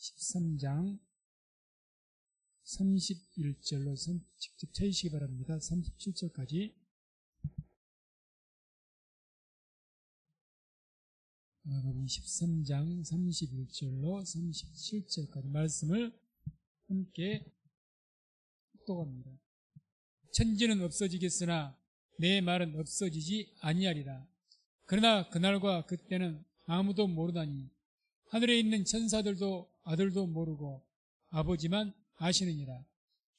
13장 31절로 직접 찾으시기 바랍니다. 37절까지. 마가복음 13장 31절로 37절까지 말씀을 함께 독독합니다. 천지는 없어지겠으나 내 말은 없어지지 아니하리라. 그러나 그날과 그때는 아무도 모르다니 하늘에 있는 천사들도 아들도 모르고 아버지만 아시느니라.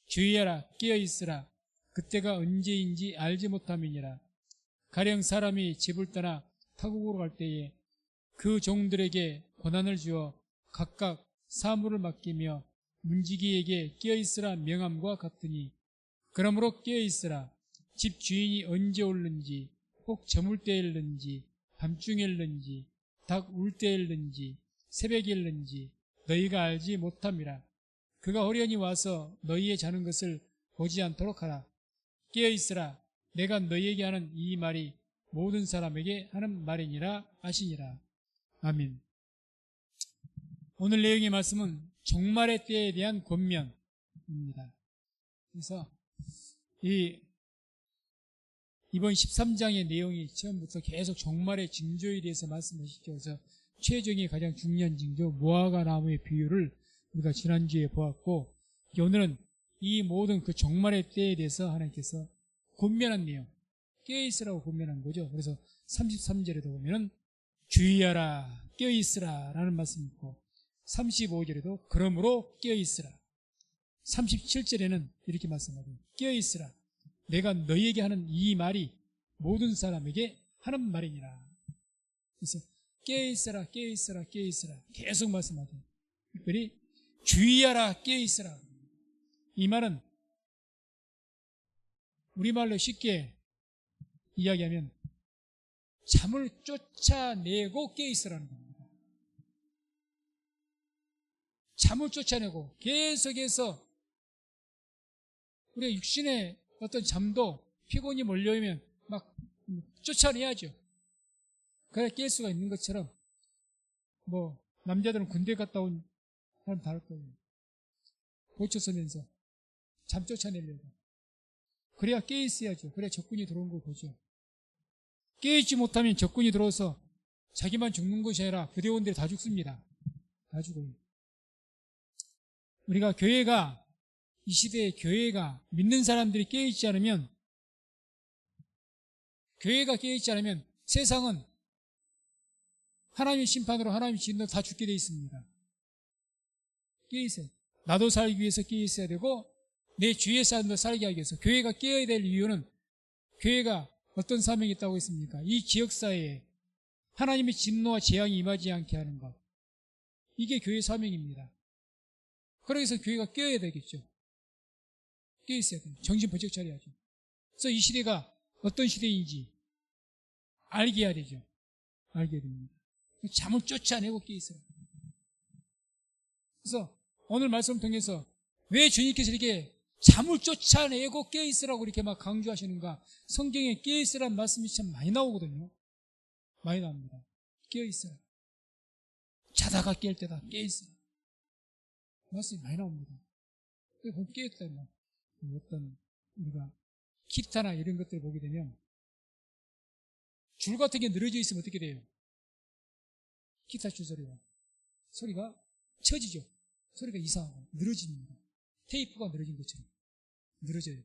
주의하라, 깨어있으라. 그때가 언제인지 알지 못함이니라. 가령 사람이 집을 떠나 타국으로 갈 때에 그 종들에게 권한을 주어 각각 사물을 맡기며 문지기에게 깨어있으라 명함과 같으니, 그러므로 깨어있으라. 집 주인이 언제 올는지, 혹 저물 때일는지, 밤중일는지, 닭 울 때일는지, 새벽일는지 너희가 알지 못함이라. 그가 호련히 와서 너희의 자는 것을 보지 않도록 하라. 깨어있으라. 내가 너희에게 하는 이 말이 모든 사람에게 하는 말이니라 하시니라. 아멘. 오늘 내용의 말씀은 종말의 때에 대한 권면입니다. 그래서 이번 13장의 내용이 처음부터 계속 종말의 징조에 대해서 말씀하시죠. 그래서 최종의 가장 중요한 징조 무화과 나무의 비유를 우리가 지난주에 보았고, 오늘은 이 모든 그 종말의 때에 대해서 하나님께서 권면한 내용, 깨어있으라고 권면한 거죠. 그래서 33절에도 보면은 주의하라, 깨어있으라 라는 말씀이 있고, 35절에도 그러므로 깨어있으라, 37절에는 이렇게 말씀하죠. 깨어있으라. 내가 너희에게 하는 이 말이 모든 사람에게 하는 말이니라. 그래서 깨어있으라, 깨어있으라, 깨어있으라 계속 말씀하죠. 특별히 주의하라, 깨어있으라. 이 말은 우리말로 쉽게 이야기하면 잠을 쫓아내고 깨어있으라는 겁니다. 잠을 쫓아내고 계속해서 우리가 육신의 어떤 잠도 피곤이 몰려오면 막 쫓아내야죠. 그래야 깰 수가 있는 것처럼, 남자들은 군대 갔다 온 사람 다 할 거예요. 보초 서면서 잠 쫓아내려고. 그래야 깨있어야죠. 그래야 적군이 들어온 걸 보죠. 깨있지 못하면 적군이 들어와서 자기만 죽는 것이 아니라 부대원들이 다 죽습니다. 다 죽어요. 우리가 이 시대의 교회가 믿는 사람들이 깨있지 않으면, 교회가 깨있지 않으면 세상은 하나님의 심판으로, 하나님의 진노로 다 죽게 되어 있습니다. 깨있어요. 나도 살기 위해서 깨있어야 되고 내 주위의 사람도 살게 하기 위해서 교회가 깨어야 될 이유는, 교회가 어떤 사명이 있다고 했습니까? 이 지역사회에 하나님의 진노와 재앙이 임하지 않게 하는 것, 이게 교회의 사명입니다. 그래서 교회가 깨어야 되겠죠. 깨어있어야 돼요. 정신 번쩍 차려야죠. 그래서 이 시대가 어떤 시대인지 알게 해야 되죠. 알게 됩니다. 잠을 쫓아내고 깨어있어요. 그래서 오늘 말씀을 통해서 왜 주님께서 이렇게 잠을 쫓아내고 깨어있으라고 이렇게 막 강조하시는가? 성경에 깨어있으라는 말씀이 참 많이 나오거든요. 많이 나옵니다. 깨어있어라. 자다가 깰 때다. 깨어있어라. 말씀이 많이 나옵니다. 깨어있다. 어떤 우리가 기타나 이런 것들을 보게 되면 줄 같은 게 늘어져 있으면 어떻게 돼요? 기타 줄 소리가 처지죠. 소리가 이상하고 늘어집니다. 테이프가 늘어진 것처럼 늘어져요.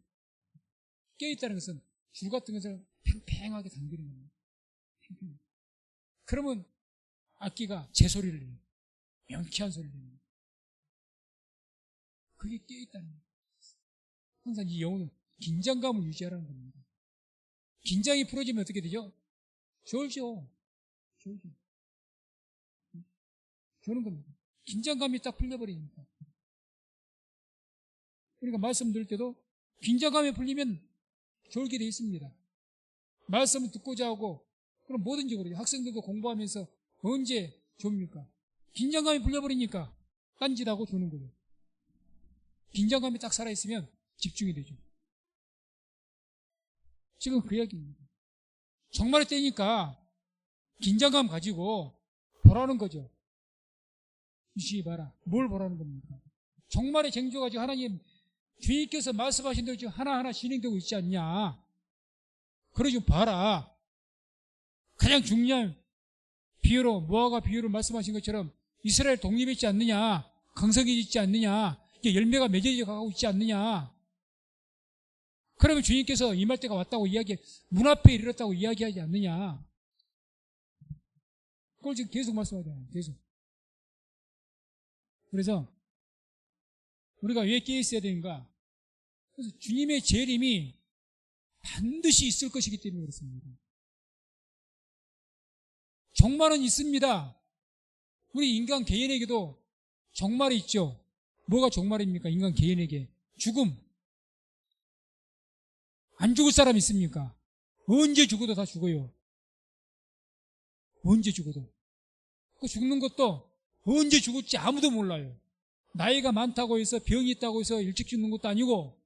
깨어있다는 것은 줄 같은 것을 팽팽하게 당기는 겁니다. 팽팽하게. 그러면 악기가 제 소리를 내요. 명쾌한 소리를 내요. 그게 깨어있다는 거예요. 항상 이 영혼은 긴장감을 유지하라는 겁니다. 긴장이 풀어지면 어떻게 되죠? 졸죠. 조는 겁니다. 긴장감이 딱 풀려버리니까. 그러니까 말씀 들을 때도 긴장감이 풀리면 졸게 돼 있습니다. 말씀을 듣고자 하고, 그럼 뭐든지 그래요. 학생들도 공부하면서 언제 좁니까? 긴장감이 풀려버리니까 딴짓하고 조는 거예요. 긴장감이 딱 살아있으면 집중이 되죠. 지금 그 이야기입니다. 종말의 때니까 긴장감 가지고 보라는 거죠. 주시기 바라. 뭘 보라는 겁니까? 종말의 쟁조가 지금 하나님 주님께서 말씀하신 대로 지금 하나하나 진행되고 있지 않냐. 그러 좀 봐라. 가장 중요한 비유로, 모아가 비유로 말씀하신 것처럼 이스라엘 독립했지 않느냐, 강성해지지 않느냐, 이게 열매가 맺어져 가고 있지 않느냐. 그러면 주님께서 임할 때가 왔다고 문 앞에 이르렀다고 이야기하지 않느냐. 그걸 지금 계속 말씀하잖아요. 계속. 그래서 우리가 왜 깨어 있어야 되는가? 그래서 주님의 재림이 반드시 있을 것이기 때문에 그렇습니다. 종말은 있습니다. 우리 인간 개인에게도 종말이 있죠. 뭐가 종말입니까? 인간 개인에게. 죽음. 안 죽을 사람 있습니까? 언제 죽어도 다 죽어요. 언제 죽어도. 그 죽는 것도 언제 죽을지 아무도 몰라요. 나이가 많다고 해서 병이 있다고 해서 일찍 죽는 것도 아니고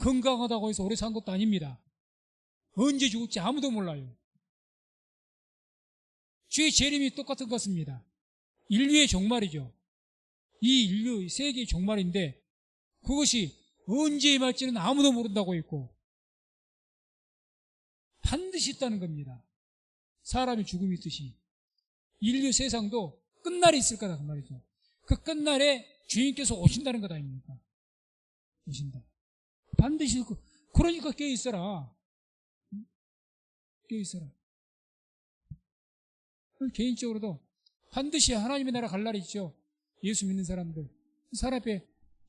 건강하다고 해서 오래 산 것도 아닙니다. 언제 죽을지 아무도 몰라요. 주의 재림이 똑같은 것 같습니다. 인류의 종말이죠. 이 인류 세계의 종말인데 그것이 언제 임할지는 아무도 모른다고 했고 반드시 있다는 겁니다. 사람의 죽음이 있듯이 인류 세상도 끝날이 있을 거다 그 말이죠. 그 끝날에 주님께서 오신다는 것 아닙니까? 오신다. 반드시 그러니까 깨어 있어라. 깨어 있어라. 개인적으로도 반드시 하나님의 나라 갈 날이 있죠. 예수 믿는 사람들. 사람 앞에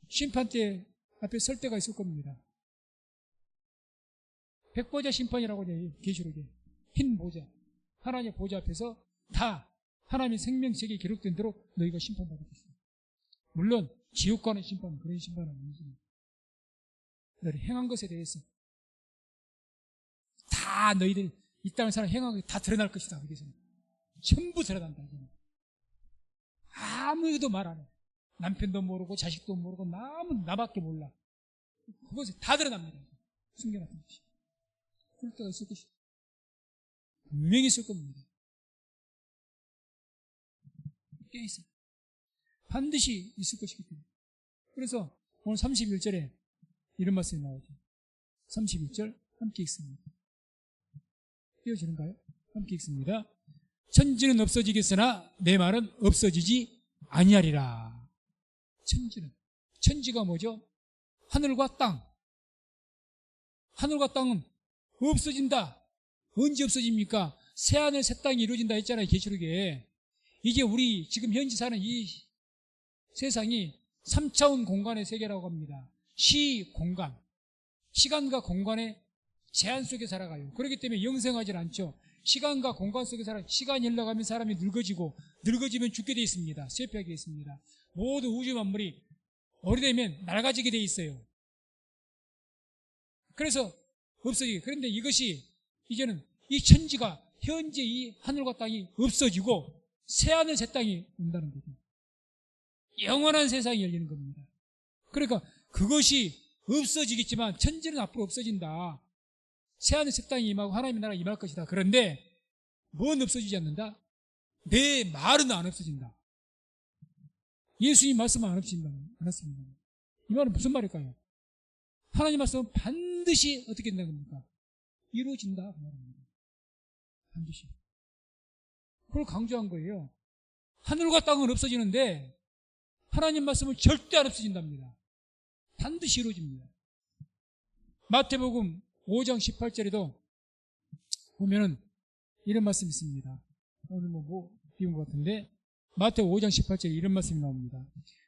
심판대 앞에 설 때가 있을 겁니다. 백보자 심판이라고 해요. 계시록에. 흰 보자. 하나님의 보좌 앞에서 다 하나님의 생명책에 기록된 대로 너희가 심판받을 것이다. 물론 지옥 가는 심판은 그런 심판은 아니지. 너희 행한 것에 대해서 다 너희들 이 땅을 살아 행한 것이 다 드러날 것이다. 그래서 전부 드러난다. 아무도 말 안 해. 남편도 모르고 자식도 모르고 나밖에 몰라. 그것이 다 드러납니다. 숨겨놨던 것이. 그럴 때가 있을 것이다. 분명히 있을 겁니다. 꽤 있어요. 반드시 있을 것이기 때문에. 그래서 오늘 31절에 이런 말씀이 나오죠. 31절 함께 읽습니다. 띄워지는가요? 함께 읽습니다. 천지는 없어지겠으나 내 말은 없어지지 아니하리라. 천지가 뭐죠? 하늘과 땅. 하늘과 땅은 없어진다. 언제 없어집니까? 새하늘 새 땅이 이루어진다 했잖아요. 계시록에. 이게 우리 지금 현재 사는 이 세상이 3차원 공간의 세계라고 합니다. 시공간. 시간과 공간의 제한 속에 살아가요. 그렇기 때문에 영생하지 않죠. 시간과 공간 속에 시간이 흘러가면 사람이 늙어지면 죽게 되어 있습니다. 쇠폐하게 되어 있습니다. 모두 우주 만물이 오래되면 낡아지게 되어 있어요. 그래서 없어지게. 그런데 이것이 이제는 이 천지가 현재 이 하늘과 땅이 없어지고 새하늘 새 땅이 온다는 거죠. 영원한 세상이 열리는 겁니다. 그러니까 그것이 없어지겠지만 천지는 앞으로 없어진다. 새하늘 새 땅이 임하고 하나님의 나라가 임할 것이다. 그런데 뭔 없어지지 않는다? 내 말은 안 없어진다. 예수님 말씀은 안 없어진다. 이 말은 무슨 말일까요? 하나님 말씀은 반드시 어떻게 된다는 겁니까? 이루어진다. 그 말입니다. 반드시. 그걸 강조한 거예요. 하늘과 땅은 없어지는데 하나님 말씀은 절대 안 없어진답니다. 반드시 이루어집니다. 마태복음 5장 18절에도 보면은 이런 말씀이 있습니다. 오늘 비운 것 같은데 마태복음 5장 18절에 이런 말씀이 나옵니다.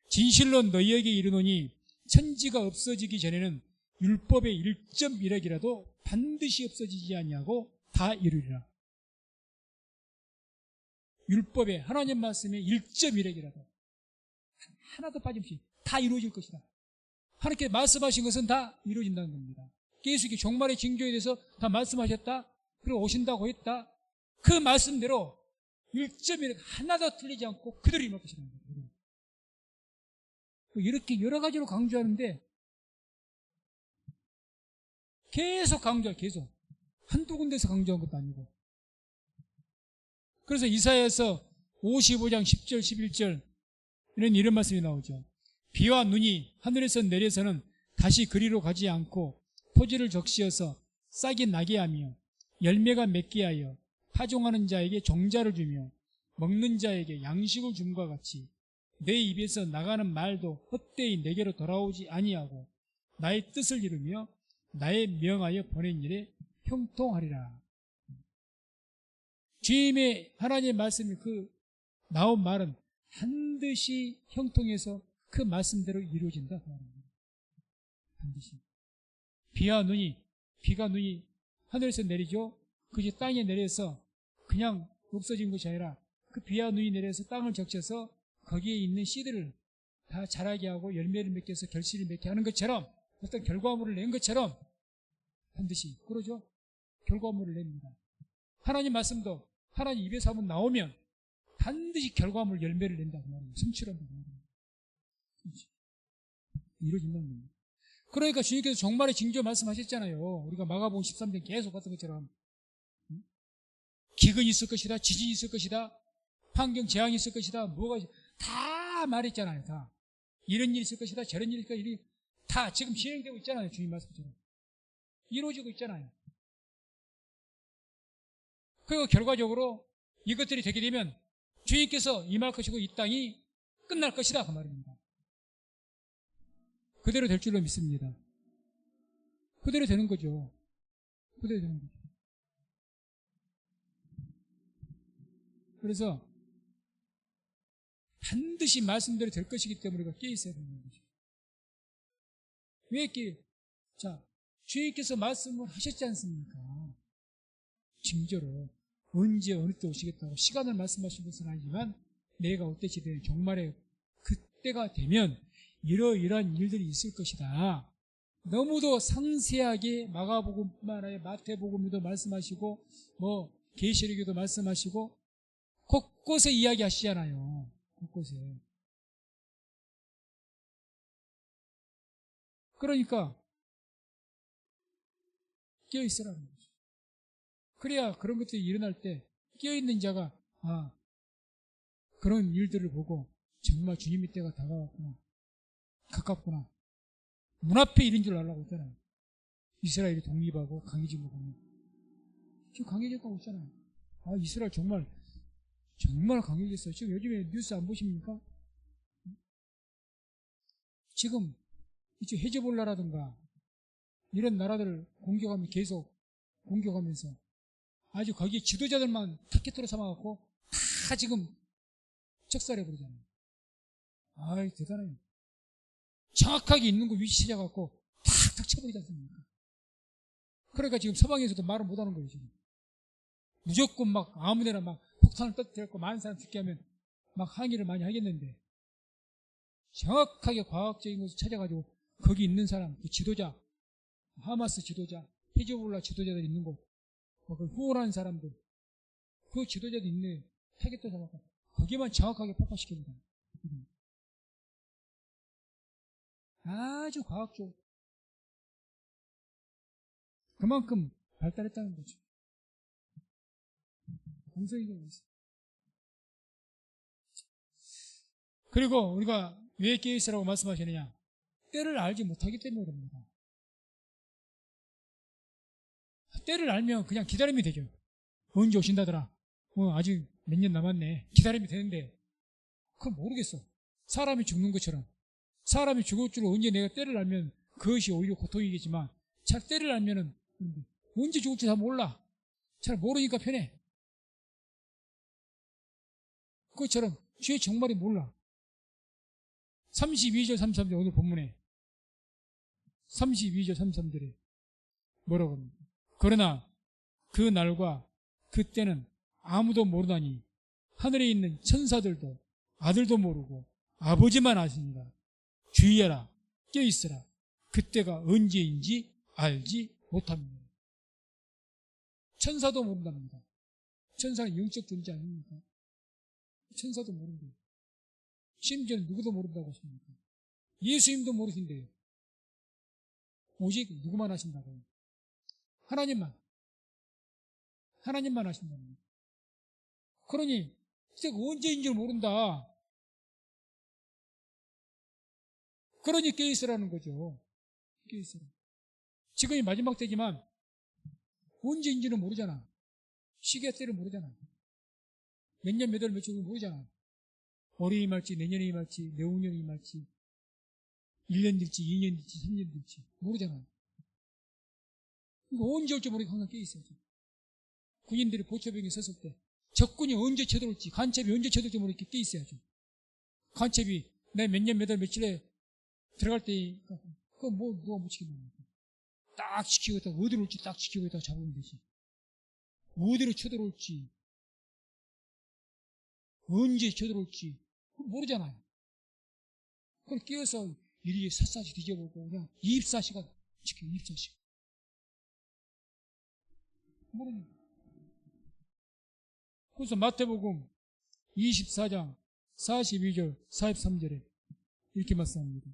진실로 너희에게 이르노니 천지가 없어지기 전에는 율법의 1.1핵이라도 반드시 없어지지 아니하고 다 이루리라. 율법의 하나님 말씀의 1.1핵이라도 하나도 빠짐없이 다 이루어질 것이다. 하나님께 말씀하신 것은 다 이루어진다는 겁니다. 예수께 종말의 징조에 대해서 다 말씀하셨다. 그리고 오신다고 했다. 그 말씀대로 1.1핵 하나도 틀리지 않고 그대로 임할 것이라는 겁니다. 이렇게 여러 가지로 강조하는데 계속 계속 한두 군데서 강조한 것도 아니고. 그래서 이사야서 55장 10절 11절 이런 말씀이 나오죠. 비와 눈이 하늘에서 내려서는 다시 그리로 가지 않고 토지를 적시어서 싹이 나게 하며 열매가 맺게 하여 파종하는 자에게 종자를 주며 먹는 자에게 양식을 줌과 같이 내 입에서 나가는 말도 헛되이 내게로 돌아오지 아니하고 나의 뜻을 이루며 나의 명하여 보낸 일에 형통하리라. 주님의 하나님의 말씀이 나온 말은 반드시 형통해서 그 말씀대로 이루어진다. 반드시. 비가 눈이 하늘에서 내리죠. 그것이 땅에 내려서 그냥 없어진 것이 아니라 그 비와 눈이 내려서 땅을 적셔서 거기에 있는 씨들을 다 자라게 하고 열매를 맺게 해서 결실을 맺게 하는 것처럼 어떤 결과물을 낸 것처럼 반드시 그러죠. 결과물을 냅니다. 하나님 말씀도 하나님 입에서 한번 나오면 반드시 결과물 열매를 낸다고 말합니다. 성취한다고 말합니다. 이루어진다는 겁니다. 그러니까 주님께서 종말의 징조 말씀하셨잖아요. 우리가 마가복음 13장 계속 봤던 것처럼 기근이 있을 것이다, 지진이 있을 것이다, 환경 재앙이 있을 것이다, 다 말했잖아요. 다 이런 일이 있을 것이다, 저런 일이 있을 것이다, 다 지금 진행되고 있잖아요. 주님 말씀처럼 이루어지고 있잖아요. 그리고 결과적으로 이것들이 되게 되면 주님께서 임할 것이고 이 땅이 끝날 것이다 그 말입니다. 그대로 될 줄로 믿습니다. 그대로 되는 거죠. 그대로 되는 거죠. 그래서 반드시 말씀대로 될 것이기 때문에 우리가 깨 있어야 되는 거죠. 왜 자, 주님께서 말씀을 하셨지 않습니까? 징조로 언제 어느 때 오시겠다고 시간을 말씀하신 것은 아니지만 내가 올 때 시대는 종말에 그때가 되면 이러이러한 일들이 있을 것이다. 너무도 상세하게 마가복음뿐만 아니라 마태복음에도 말씀하시고 계시록에도 말씀하시고 곳곳에 이야기하시잖아요. 곳곳에. 그러니까 깨어있으라는 거죠. 그래야 그런 것들이 일어날 때 깨어있는 자가 그런 일들을 보고 정말 주님의 때가 다가왔구나. 가깝구나. 문 앞에 이런 줄 알라고 했잖아요. 이스라엘이 독립하고 강해진 거 보면. 지금 강해져 가고 있잖아요. 이스라엘 정말 강해졌어요. 지금 요즘에 뉴스 안 보십니까? 지금 이제 헤즈볼라라든가 이런 나라들을 계속 공격하면서 아주 거기에 지도자들만 타켓으로 삼아갖고 다 지금 척살해버리잖아요. 대단해요. 정확하게 있는 거 위치 찾아갖고 탁탁 쳐버리지 않습니까? 그러니까 지금 서방에서도 말을 못하는 거예요. 지금 무조건 막 아무데나 막 폭탄을 터뜨려갖고 많은 사람 죽게 하면 막 항의를 많이 하겠는데 정확하게 과학적인 것을 찾아가지고 거기 있는 사람, 그 지도자, 하마스 지도자, 히즈볼라 지도자들 있는 곳, 그 후원하는 사람들, 그 지도자들 있네 타겟도 잡아서 거기만 정확하게 폭파시킵니다. 아주 과학적 그만큼 발달했다는 거죠. 공성이가 있어요. 그리고 우리가 왜 깨어있으라고 말씀하시느냐? 때를 알지 못하기 때문에 그럽니다. 때를 알면 그냥 기다리면 되죠. 언제 오신다더라. 아직 몇 년 남았네. 기다리면 되는데 그건 모르겠어. 사람이 죽는 것처럼 사람이 죽을 줄 언제 내가 때를 알면 그것이 오히려 고통이겠지만 잘 때를 알면은 언제 죽을지 다 몰라. 잘 모르니까 편해. 그것처럼 주의 정말이 몰라. 32절 33절 오늘 본문에 32절 33절에 뭐라고 합니까? 그러나 그 날과 그때는 아무도 모르다니 하늘에 있는 천사들도 아들도 모르고 아버지만 아십니다. 주의하라, 껴있으라. 그때가 언제인지 알지 못합니다. 천사도 모른답니다. 천사는 영적 존재 아닙니까? 천사도 모른대요. 심지어는 누구도 모른다고 하십니까? 예수님도 모르신대요. 오직 누구만 하신다고요? 하나님만 하신답니다. 그러니 그때가 언제인 줄 모른다. 그러니 깨있으라는 거죠. 깨있으라. 지금이 마지막 때지만 언제인지는 모르잖아. 시계 때를 모르잖아. 몇 년, 몇 월, 며칠을 모르잖아. 올해 임할지, 내년에 임할지, 내후년에 임할지, 1년 될지, 2년 될지, 3년 될지 모르잖아. 그러니까 언제 올지 모르게 항상 깨있어야죠. 군인들이 보초병에 섰을 때 적군이 언제 쳐들어올지, 간첩이 언제 쳐들어올지 모르게 깨있어야죠. 간첩이 내 몇 년, 몇 월, 며칠에 들어갈 때 그거 누가 못 지킨답니까? 딱 지키고 있다가 어디로 올지 딱 지키고 있다가 잡으면 되지. 어디로 쳐들어올지, 언제 쳐들어올지 모르잖아요. 그걸 끼어서 이리 샅샅이 뒤져보고 그냥 24시간 지켜요. 24시간. 모르니까. 그래서 마태복음 24장 42절 43절에 이렇게 말씀합니다.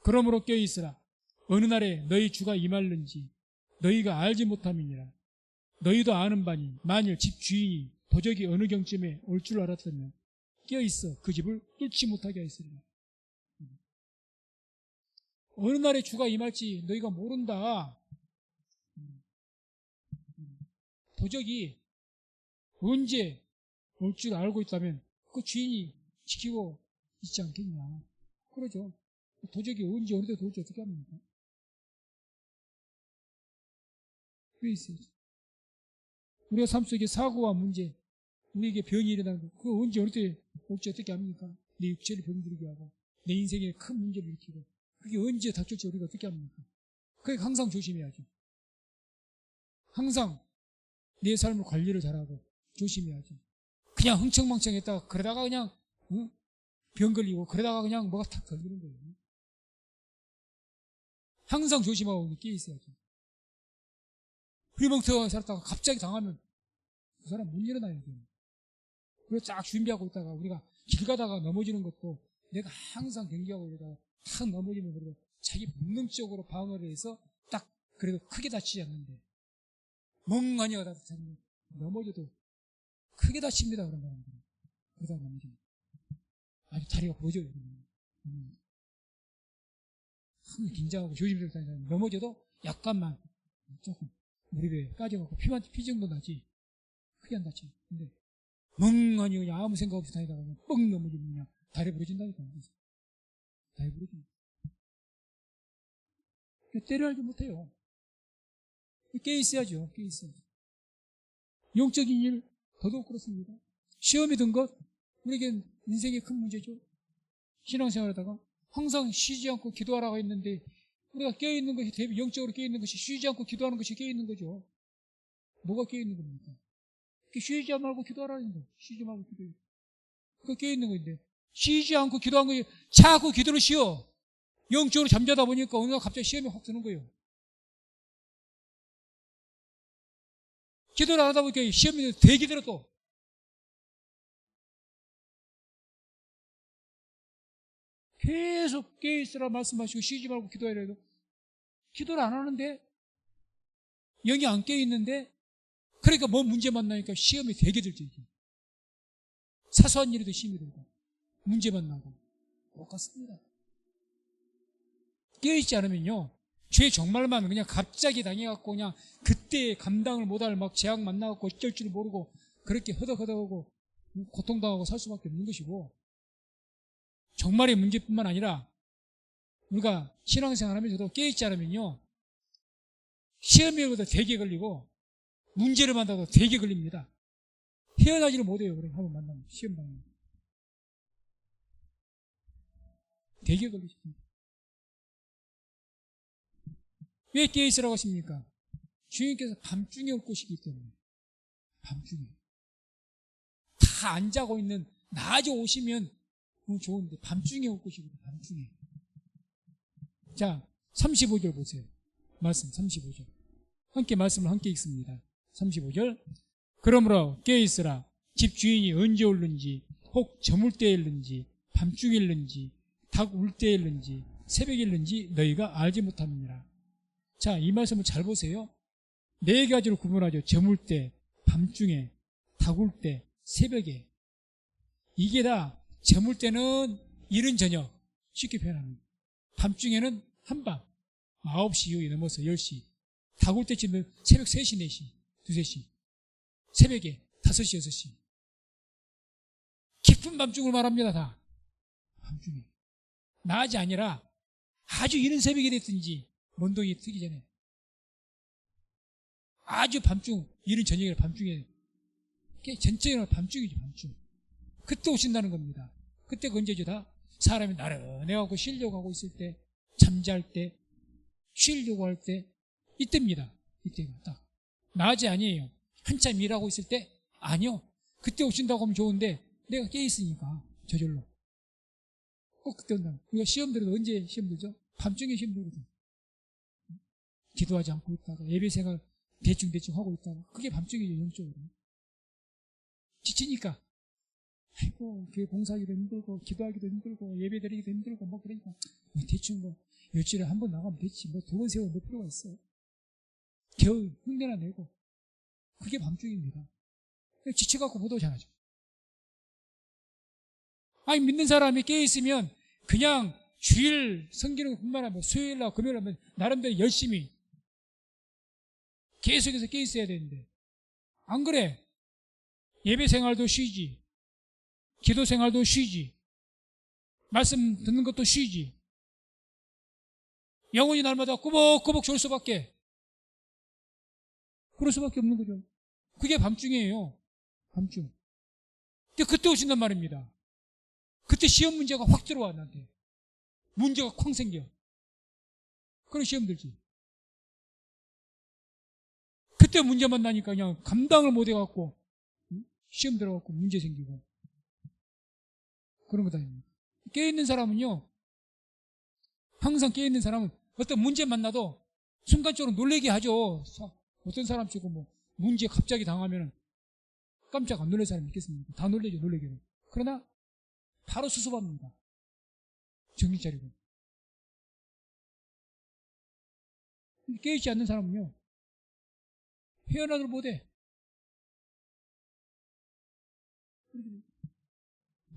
그러므로 깨어있으라. 어느 날에 너희 주가 임할는지 너희가 알지 못함이니라. 너희도 아는 바니 만일 집 주인이 도적이 어느 경쯤에 올 줄 알았다면 깨어있어 그 집을 뚫지 못하게 하였으리라. 어느 날에 주가 임할지 너희가 모른다. 도적이 언제 올 줄 알고 있다면 그 주인이 지키고 있지 않겠냐. 그러죠. 도적이 언제 어느 때 돌지 어떻게 합니까? 왜 있어요? 우리가 삶 속에 사고와 문제, 우리에게 병이 일어나는 거, 그거 언제 어느 때 올지 어떻게 합니까? 내 육체를 병들게 하고 내 인생에 큰 문제를 일으키고 그게 언제 닥칠지 우리가 어떻게 합니까? 그게 항상 조심해야죠. 항상 내 삶을 관리를 잘하고 조심해야죠. 그냥 흥청망청했다가 그러다가 그냥 병 걸리고 그러다가 그냥 뭐가 탁 걸리는 거예요. 항상 조심하고 끼어 있어야죠. 흐리멍텅하게 살았다가 갑자기 당하면 그 사람 못 일어나야 돼요. 그래서 쫙 준비하고 있다가 우리가 길 가다가 넘어지는 것도 내가 항상 경계하고 이러다가 탁 넘어지면 그래도 자기 본능적으로 방어를 해서 딱 그래도 크게 다치지 않는데 멍하니 하다가 넘어져도 크게 다칩니다. 그런 사람들은. 그러다 넘어집니다. 아주 다리가 부러져요. 항상 긴장하고 조심스럽게 다니면 넘어져도 약간만 조금 무릎에 까져갖고 피 정도 나지 크게 안 다쳐요. 근데 멍하니 그냥 아무 생각 없이 다니다가 뻥 넘어지면 그냥 다리 부러진다니까. 다리 부러집니다. 때려 알지 못해요. 깨어있어야죠. 깨어있어야죠. 영적인 일 더더욱 그렇습니다. 시험이 든 것 우리에겐 인생의 큰 문제죠. 신앙생활하다가 항상 쉬지 않고 기도하라고 했는데 우리가 깨어있는 것이 영적으로 깨어있는 것이 쉬지 않고 기도하는 것이 깨어있는 거죠. 뭐가 깨어있는 겁니까? 쉬지 말고 기도하라는 거예요. 쉬지 말고 기도해요. 그거 깨어있는 건데 쉬지 않고 기도한 거예요. 자꾸 기도를 쉬어. 영적으로 잠자다 보니까 어느 날 갑자기 시험이 확 드는 거예요. 기도를 안 하다 보니까 시험이 대기들어 또. 계속 깨어있으라 말씀하시고 쉬지 말고 기도해야 해도 기도를 안 하는데 영이 안 깨어있는데 그러니까 뭐 문제 만나니까 시험이 되게 들죠. 사소한 일에도 시험이 들고 문제 만나고 똑같습니다. 깨어있지 않으면요 죄 정말만 그냥 갑자기 당해갖고 그냥 그때 감당을 못할 막 재앙 만나갖고 어쩔 줄 모르고 그렇게 허덕허덕하고 고통당하고 살 수밖에 없는 것이고 정말의 문제뿐만 아니라 우리가 신앙생활 하면서도 깨어있지 않으면요 시험에도 되게 걸리고 문제를 만나도 되게 걸립니다. 헤어나지를 못해요. 그럼 한번 만나면 시험 당하면 되게 걸리십니다. 왜 깨어있으라고 하십니까? 주님께서 밤중에 올 것이기 때문에. 밤중에 다 안 자고 있는 낮에 오시면 좋은데 밤중에 올 것이거든요. 밤중에. 자 35절 보세요. 말씀 35절 함께 말씀을 함께 읽습니다. 35절 그러므로 깨어있으라. 집 주인이 언제 올는지 혹 저물 때일는지 밤중일는지 닭 울 때일는지 새벽일는지 너희가 알지 못함이니라. 자, 이 말씀을 잘 보세요. 네 가지로 구분하죠. 저물 때, 밤중에, 닭 울 때, 새벽에. 이게 다 저물 때는 이른 저녁, 쉽게 표현하면. 밤중에는 한밤, 9시 이후에 넘어서 10시. 닭 올 때쯤에 새벽 3시, 4시, 2, 3시. 새벽에 5시, 6시. 깊은 밤중을 말합니다, 다. 밤중에. 낮이 아니라 아주 이른 새벽이 됐든지, 먼동이 뜨기 전에. 아주 밤중, 이른 저녁이라 밤중에. 전적으로 밤중이죠, 밤중. 그때 오신다는 겁니다. 그때가 언제죠, 다? 사람이 나른해갖고 쉬려고 하고 있을 때, 잠잘 때, 쉬려고 할 때, 이때입니다. 이때가 딱. 낮이 아니에요. 한참 일하고 있을 때, 아니요. 그때 오신다고 하면 좋은데, 내가 깨있으니까, 저절로. 꼭 그때 온다. 우리가 시험 들어도 언제 시험 들죠? 밤중에 시험 들거든. 기도하지 않고 있다가, 예배 생활 대충 하고 있다가, 그게 밤중이죠, 영적으로. 지치니까. 아이고, 교회 봉사하기도 힘들고, 기도하기도 힘들고, 예배 드리기도 힘들고, 뭐, 그러니까, 대충 뭐, 일주일에 한 번 나가면 됐지. 뭐, 2번 세워 몇 필요가 있어. 겨우 흉내나 내고. 그게 밤중입니다. 지쳐갖고 못 오잖아요. 아니, 믿는 사람이 깨어있으면, 그냥 주일 성기는 뿐만 아니라 수요일날, 금요일날, 나름대로 열심히 계속해서 깨어있어야 되는데. 안 그래? 예배 생활도 쉬지. 기도 생활도 쉬지. 말씀 듣는 것도 쉬지. 영혼이 날마다 꾸벅꾸벅 졸 수밖에. 그럴 수밖에 없는 거죠. 그게 밤중이에요. 밤중. 근데 그때 오신단 말입니다. 그때 시험 문제가 확 들어와, 나한테. 문제가 쾅 생겨. 그런 시험 들지. 그때 문제 만나니까 그냥 감당을 못 해갖고, 시험 들어갖고 문제 생기고. 그런 거다. 깨어있는 사람은요, 항상 깨어있는 사람은 어떤 문제 만나도 순간적으로 놀라게 하죠. 어떤 사람 치고 뭐, 문제 갑자기 당하면 깜짝 안 놀랄 사람이 있겠습니까? 다 놀라죠, 놀라기는. 그러나, 바로 수습합니다. 정신 차리고. 깨어있지 않는 사람은요, 헤어나들 못해.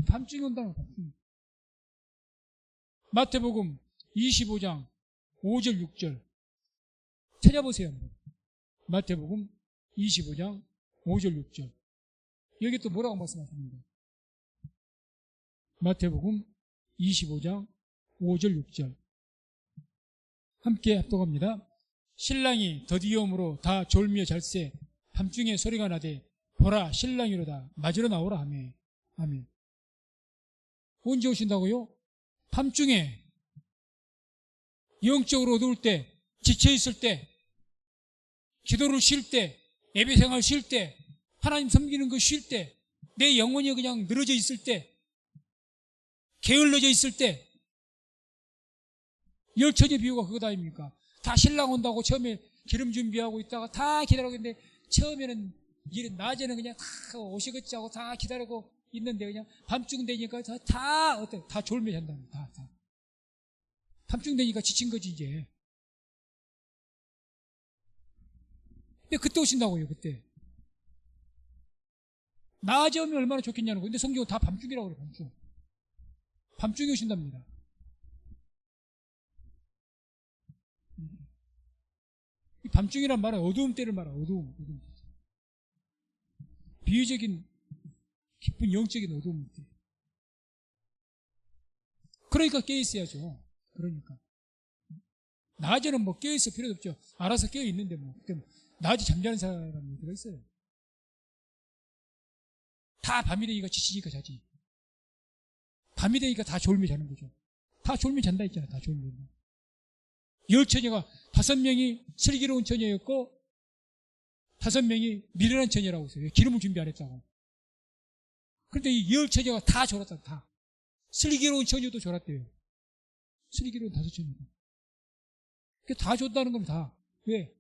밤중에 온다는 거야, 밤중에. 마태복음 25장 5절 6절 찾아보세요. 마태복음 25장 5절 6절. 여기 또 뭐라고 말씀하십니까? 마태복음 25장 5절 6절. 함께 합독합니다. 신랑이 더디오므로 다 졸며 잘세 밤중에 소리가 나되 보라 신랑이로다 맞으러 나오라 하며. 아멘. 언제 오신다고요? 밤중에 영적으로 어두울 때, 지쳐있을 때, 기도를 쉴 때, 예배생활 쉴 때, 하나님 섬기는 거 쉴 때, 내 영혼이 그냥 늘어져 있을 때, 게을러져 있을 때, 열처제 비유가 그거다 아닙니까? 다 신랑 온다고 처음에 기름 준비하고 있다가 다 기다리고 있는데, 처음에는 낮에는 그냥 다 오시겠지 하고 다 기다리고 있는데, 그냥 밤중 되니까 다 졸며 잔다는 거야. 다. 밤중 되니까 지친 거지, 이제. 근데 그때 오신다고요, 그때. 낮에 오면 얼마나 좋겠냐는 거예요. 근데 성경은 다 밤중이라고 그래요, 밤중. 밤중에 오신답니다. 이 밤중이란 말은 어두움 때를 말해요, 어두움. 비유적인, 깊은 영적인 어두움 때. 그러니까 깨어있어야죠. 그러니까. 낮에는 뭐 깨어있을 필요도 없죠. 알아서 깨어있는데 뭐. 낮에 잠자는 사람이 어디가 있어요? 다 밤이 되니까 지치니까 자지. 밤이 되니까 다 졸며 자는 거죠. 다 졸며 잔다 했잖아요. 다 졸며. 10처녀가 5명이 슬기로운 처녀였고 5명이 미련한 처녀라고 했어요. 기름을 준비 안 했다고. 그런데 이 10처녀가 다 졸았다. 다. 슬기로운 처녀도 졸았대요. 슬기로운 5처녀도. 다 줬다는 겁니다. 다. 왜?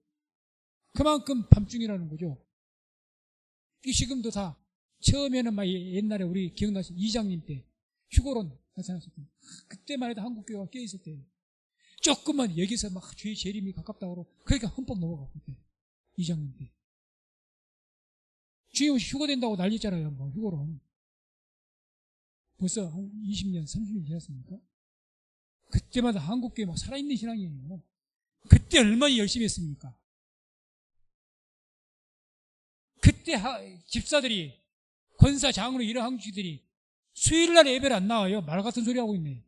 그만큼 밤중이라는 거죠. 이 지금도 다 처음에는 막 옛날에 우리 기억나시죠? 이장님 때 휴거론 나타났을 때 그때만 해도 한국교회가 깨어있을 때 조금만 여기서 막 주의 재림이 가깝다고 그러니까 흠뻑 넘어가고 그때 이장님 때 주님 휴거된다고 난리잖아요. 뭐 휴거론. 벌써 한 20년, 30년 지났습니까? 그때마다 한국교회 막 살아있는 신앙이에요. 그때 얼마나 열심히 했습니까? 그때 집사들이, 권사, 장로 이런 한국교회들이 수요일날 예배를 안 나와요. 말 같은 소리 하고 있네.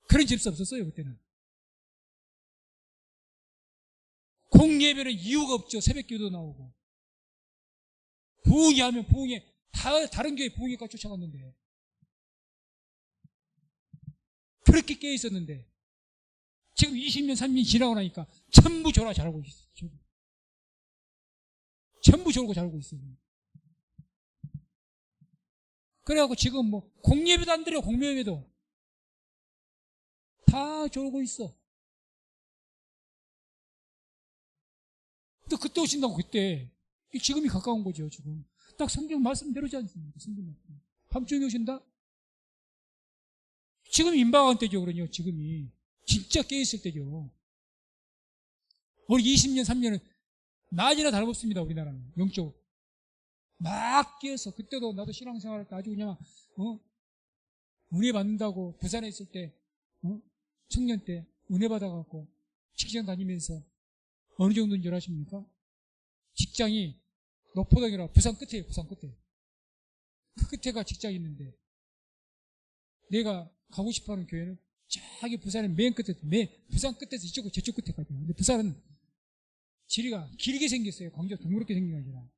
그런 집사 없었어요, 그때는. 공예배는 이유가 없죠. 새벽기도 나오고. 부흥회 하면 부흥회, 다른 교회 부흥회가 쫓아갔는데. 그렇게 깨어 있었는데. 지금 20년, 30년 지나고 나니까 전부 졸아 잘하고 있어요. 전부 졸고 잘하고 있어요. 그래갖고 지금 뭐 공예배도 안 드려. 공예배도 다 졸고 있어. 또 그때 오신다고. 그때 지금이 가까운 거죠. 지금 딱 성경 말씀대로지 않습니까? 성경 말씀. 밤중에 오신다. 지금 임박한 때죠. 그러니요. 지금이 진짜 깨어있을 때죠. 우리 20년 3년은 낮이나 다름없습니다. 우리나라는 영적으로 막 깨어서. 그때도 나도 신앙생활할 때 아주 그냥 은혜 받는다고 부산에 있을 때 청년 때 은혜 받아갖고 직장 다니면서 어느 정도인 줄 아십니까? 직장이 노포동이라 부산 끝에요. 부산 끝에. 그 끝에가 직장이 있는데 내가 가고 싶어하는 교회는 저기 부산의 맨 끝에, 부산 끝에서 이쪽으로 저쪽 끝에까지. 근데 부산은 지리가 길게 생겼어요. 광주가 둥그렇게 생긴 게 아니라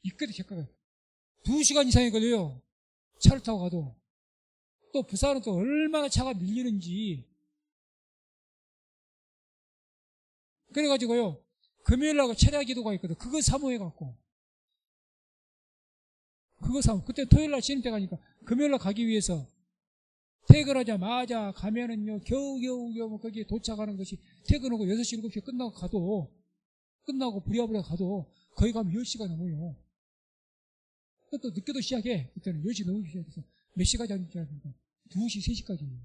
이 끝에 저 끝에 2시간 이상이 걸려요. 차를 타고 가도. 또 부산은 또 얼마나 차가 밀리는지. 그래가지고요, 금요일날 철야 기도가 있거든. 그거 사모해갖고. 그때 토요일날 쉬는 때 가니까 금요일날 가기 위해서 퇴근하자마자 가면은요, 겨우 거기에 도착하는 것이 퇴근하고 6시, 7시 끝나고 부랴부랴 가도 거기 가면 10시가 넘어요. 또 늦게도 시작해. 그때는 10시 넘기 시작해서 몇 시까지 하는지 아십니까? 2시, 3시까지.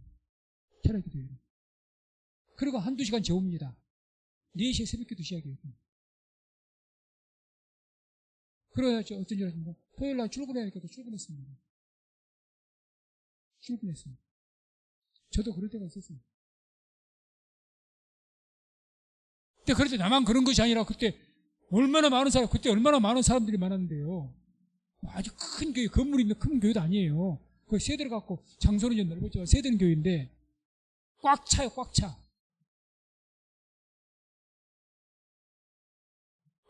철야 기도예요. 그리고 한두 시간 재웁니다. 4시에 새벽기도 시작해요. 그래서 어떤 줄 아십니까? 토요일날 출근해야 되니까 출근했습니다. 출근했어요. 저도 그럴 때가 있었어요. 근데 그럴 때 나만 그런 것이 아니라 그때 얼마나 많은 사람들이 많았는데요. 아주 큰 교회, 건물이 있는 큰 교회도 아니에요. 그 세대를 갖고 장소는 좀 넓었지만 세대는 교회인데 꽉 차요, 꽉 차.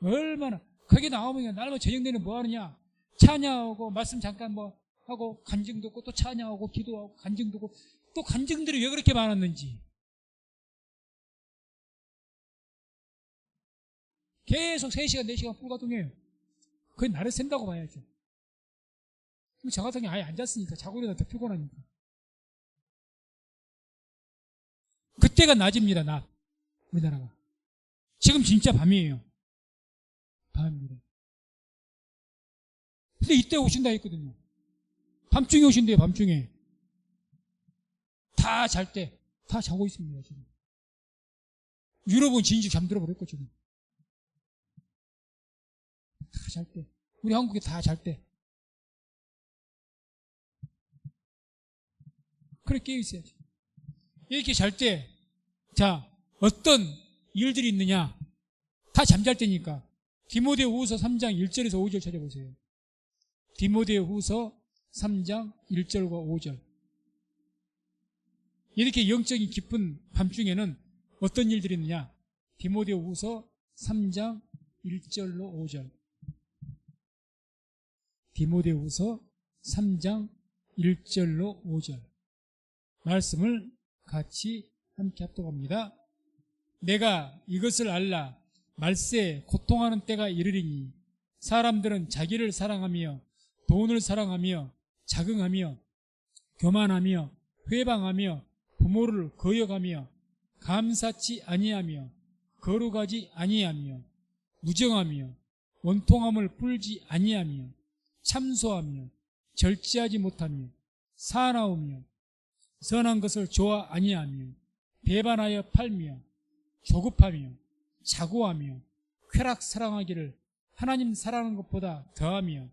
얼마나. 거기 나오면 날마다 저녁 내는 뭐 하느냐? 찬양하고 말씀 잠깐 뭐 하고 간증 듣고 또 찬양하고 기도하고 간증 듣고 또 간증들이 왜 그렇게 많았는지. 계속 3시간, 4시간 불가동해요. 그건 나를 샌다고 봐야죠. 저 같은 경우 아예 앉았으니까 자고 일어나 더 피곤하니까. 그때가 낮입니다, 낮. 우리나라가. 지금 진짜 밤이에요. 밤입니다. 근데 이때 오신다 했거든요. 밤중에 오신대요, 밤중에. 다 잘 때, 다 자고 있습니다, 지금. 유럽은 진즉 잠들어 버렸고, 지금. 다 잘 때. 우리 한국에 다 잘 때. 그래, 깨어있어야지. 이렇게 잘 때, 자, 어떤 일들이 있느냐. 다 잠잘 때니까. 디모데후서 3장 1절에서 5절 찾아보세요. 디모데후서 3장 1절과 5절. 이렇게 영적인 깊은 밤중에는 어떤 일들이 있느냐. 디모데후서 3장 1절로 5절. 디모데후서 3장 1절로 5절. 말씀을 같이 함께 합독합니다. 내가 이것을 알라. 말세에 고통하는 때가 이르리니 사람들은 자기를 사랑하며 돈을 사랑하며 자긍하며 교만하며 회방하며 부모를 거역하며 감사치 아니하며 거룩하지 아니하며 무정하며 원통함을 풀지 아니하며 참소하며 절제하지 못하며 사나우며 선한 것을 좋아 아니하며 배반하여 팔며 조급하며 자고하며 쾌락 사랑하기를 하나님 사랑하는 것보다 더하며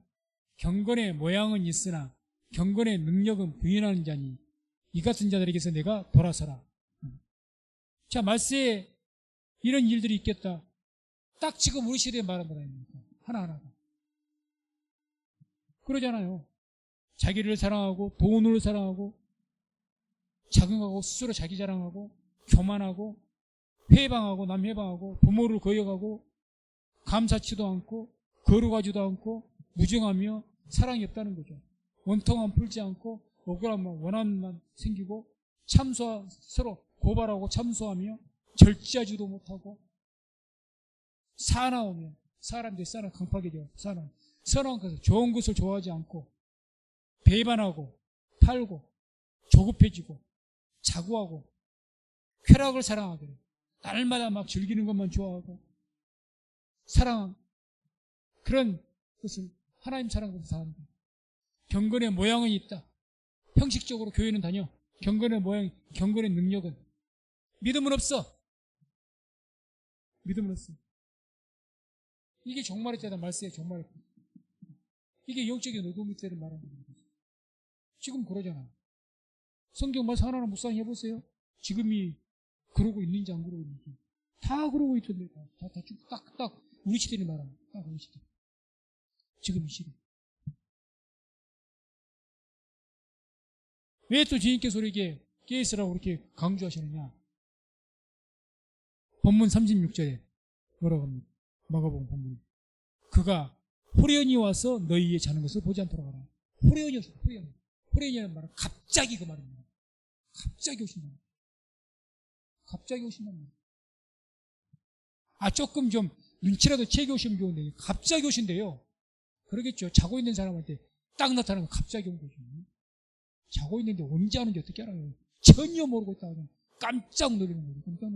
경건의 모양은 있으나 경건의 능력은 부인하는 자니 이 같은 자들에게서 내가 돌아서라. 자, 말세에 이런 일들이 있겠다. 딱 지금 우리 시대에 말한 거라 아닙니까? 하나하나가. 그러잖아요. 자기를 사랑하고 돈을 사랑하고 자긍하고 스스로 자기 자랑하고 교만하고 회방하고 남 회방하고 부모를 거역하고 감사치도 않고 거룩하지도 않고 무정하며 사랑이 없다는 거죠. 원통함 풀지 않고 억울함만 원한만 생기고 서로 고발하고 참소하며 절제하지도 못하고 사나우며 사람들이 강팍이죠. 선한 것을 좋은 것을 좋아하지 않고 배반하고 팔고 조급해지고 자구하고 쾌락을 사랑하게 돼요. 날마다 막 즐기는 것만 좋아하고 사랑한 그런 것을 하나님 사랑으로 사는 거예요. 경건의 모양은 있다. 형식적으로 교회는 다녀. 경건의 모양, 경건의 능력은 믿음은 없어. 믿음은 없어. 이게 종말의 때다. 말세의 종말의 때. 이게 영적인 어둠의 때를 말하는 거예요. 지금 그러잖아. 성경 말씀 하나하나 묵상해 해보세요. 지금이 그러고 있는지 안 그러고 있는지. 다 그러고 있던데. 딱 우리 시대를 말하는 거예요. 딱 우리 시대. 지금 이 시대. 왜 또 주님께서 우리에게 깨어있으라고 그렇게 강조하시느냐? 본문 36절에 뭐라고 합니까? 마가복음 본문. 그가 호련히 와서 너희의 자는 것을 보지 않도록 하라. 호련히 왔어. 호련이라는 말은 갑자기 그 말입니다. 갑자기 오신다는 말이에요. 갑자기 오신다는 말이에요. 조금 좀 눈치라도 채게 오시면 좋은데 갑자기 오신대요. 그러겠죠. 자고 있는 사람한테 딱 나타나면 갑자기 온 거죠. 자고 있는데 언제 하는지 어떻게 알아요? 전혀 모르고 있다 하면 깜짝 놀라는 거죠. 깜짝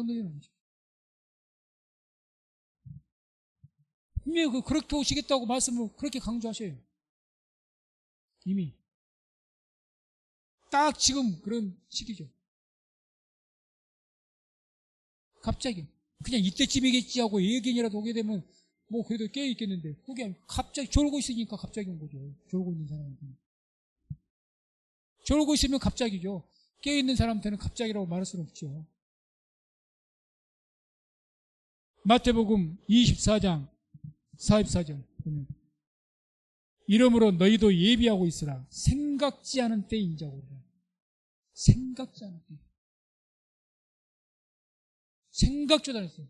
놀라는 거죠. 분명히 그렇게 오시겠다고 말씀을 그렇게 강조하셔요. 이미. 딱 지금 그런 시기죠. 갑자기. 그냥 이때쯤이겠지 하고 예견이라도 오게 되면 뭐 그래도 깨어있겠는데 그게 갑자기 졸고 있으니까 갑자기 온 거죠. 졸고 있는 사람한테. 졸고 있으면 갑자기죠. 깨어있는 사람한테는 갑자기라고 말할 수는 없죠. 마태복음 24장 44절 보면 이러므로 너희도 예비하고 있으라. 생각지 않은 때인 자고. 생각지 않은 때. 생각지도 않았어요.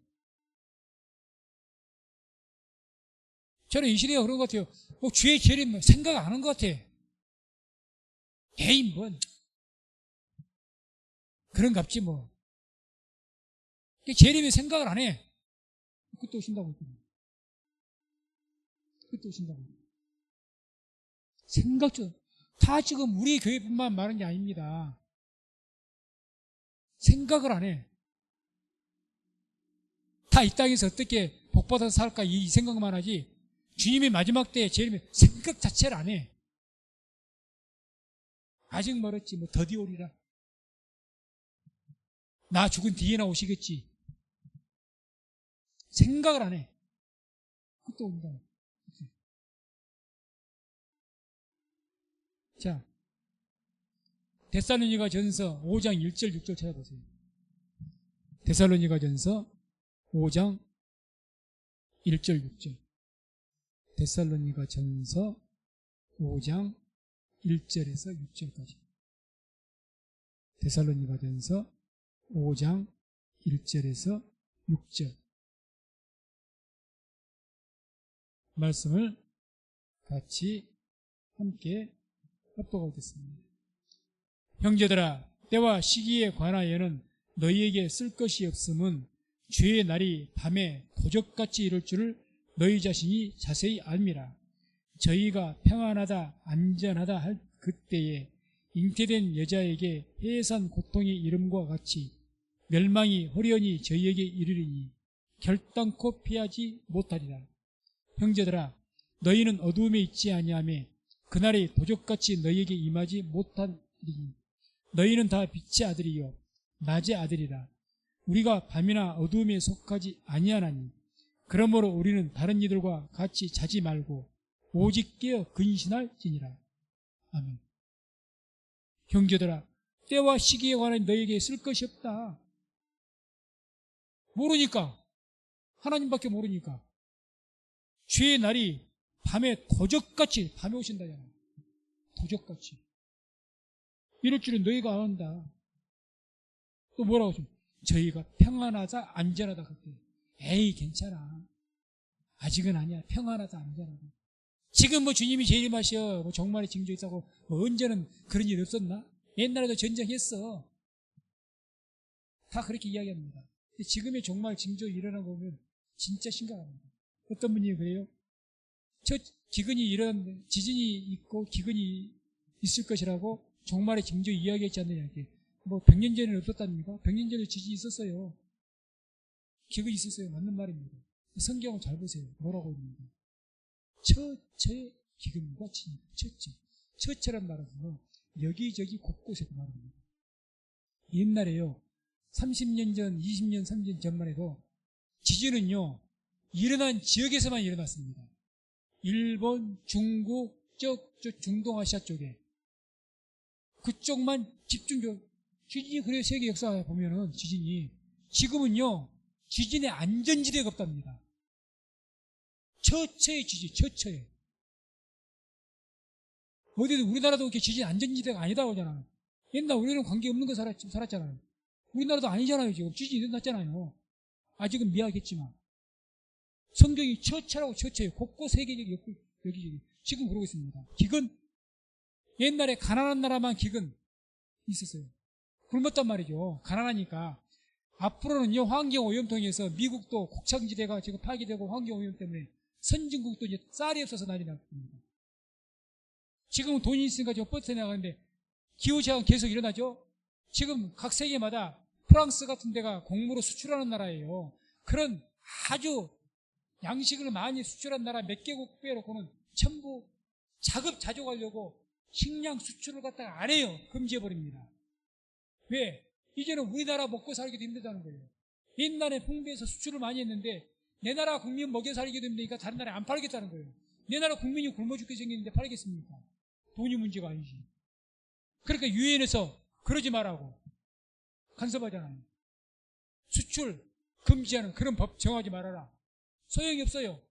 저는 이 시대가 그런 것 같아요. 주의 재림 생각 안 한 것 같아. 에이 뭔 그런갑지 뭐. 재림에 생각을 안 해. 그때 오신다고 했거든요. 그때 오신다고. 생각죠. 다 지금 우리 교회뿐만 말하는 게 아닙니다. 생각을 안 해. 다 이 땅에서 어떻게 복받아서 살까 이 생각만 하지 주님의 마지막 때에 재림에 생각 자체를 안 해. 아직 멀었지 뭐 더디 오리라. 나 죽은 뒤에나 오시겠지. 생각을 안 해. 그때 온다. 자, 데살로니가 전서 5장 1절 6절 찾아보세요. 데살로니가 전서 5장 1절 6절. 데살로니가 전서 5장 1절에서 6절까지. 데살로니가 전서 5장 1절에서 6절. 말씀을 같이 함께 합독하겠습니다. 형제들아, 때와 시기에 관하여는 너희에게 쓸 것이 없음은 주의 날이 밤에 도적같이 이를 줄을 너희 자신이 자세히 알미라. 저희가 평안하다 안전하다 할 그때에 잉태된 여자에게 해산 고통이 이름과 같이 멸망이 호련히 저희에게 이르리니 결단코 피하지 못하리라. 형제들아, 너희는 어두움에 있지 아니하며 그날이 도적같이 너희에게 임하지 못하리니 너희는 다 빛의 아들이요 낮의 아들이라. 우리가 밤이나 어두움에 속하지 아니하나니 그러므로 우리는 다른 이들과 같이 자지 말고 오직 깨어 근신할지니라. 아멘. 형제들아, 때와 시기에 관한 너에게 쓸 것이 없다. 모르니까. 하나님밖에 모르니까. 주의 날이 밤에 도적같이 밤에 오신다잖아. 도적같이. 이럴 줄은 너희가 안다. 또 뭐라고 하죠? 저희가 평안하자 안전하다 그때. 에이 괜찮아. 아직은 아니야. 평안하다 안전하다. 지금 뭐 주님이 재림하셔. 뭐 종말의 징조 있다고 뭐 언제는 그런 일 없었나? 옛날에도 전쟁했어. 다 그렇게 이야기합니다. 근데 지금의 종말 징조 일어나고 보면 진짜 심각합니다. 어떤 분이 그래요? 기근이 일어났는데 지진이 있고 기근이 있을 것이라고 종말의 징조 이야기했지 않느냐. 뭐 100년 전에는 없었답니까? 100년 전에 지진이 있었어요. 기근이 있었어요. 맞는 말입니다. 성경을 잘 보세요. 뭐라고 있는가? 처처의 기근과 지진. 처처란 말은 여기저기 곳곳에 말합니다. 옛날에요. 30년 전, 20년, 30년 전만 해도 지진은요. 일어난 지역에서만 일어났습니다. 일본, 중국, 저 중동아시아 쪽에 그쪽만 집중적으로 지진이 그래 세계 역사 보면은 지진이 지금은요 지진의 안전지대가 없답니다. 처처의 지진, 처처에 어디든 우리나라도 이렇게 지진 안전지대가 아니다 그러잖아요. 옛날 우리는 관계없는 거 살았잖아요. 우리나라도 아니잖아요. 지금 지진이 일어났잖아요. 아직은 미약했지만 성경이 처처라고 처처예요. 곳곳 세계적이 여기저기 지금 그러고 있습니다. 기근 옛날에 가난한 나라만 기근 있었어요. 굶었단 말이죠. 가난하니까 앞으로는요 환경오염 통해서 미국도 곡창지대가 지금 파괴되고 환경오염 때문에 선진국도 이제 쌀이 없어서 난리 났습니다. 지금은 돈이 있으니까 좀 버텨나가는데 기후재앙 계속 일어나죠. 지금 각 세계마다 프랑스 같은 데가 곡물을 수출하는 나라예요. 그런 아주 양식을 많이 수출한 나라 몇 개국 빼놓고는 전부 자급자족하려고 식량 수출을 갖다가 안 해요. 금지해버립니다. 왜? 이제는 우리나라 먹고 살기도 힘들다는 거예요. 옛날에 풍부해서 수출을 많이 했는데 내 나라 국민 먹여 살기도 힘드니까 다른 나라에 안 팔겠다는 거예요. 내 나라 국민이 굶어 죽게 생겼는데 팔겠습니까? 돈이 문제가 아니지. 그러니까 유엔에서 그러지 말라고 간섭하잖아요. 수출 금지하는 그런 법 정하지 말아라. 소용이 없어요.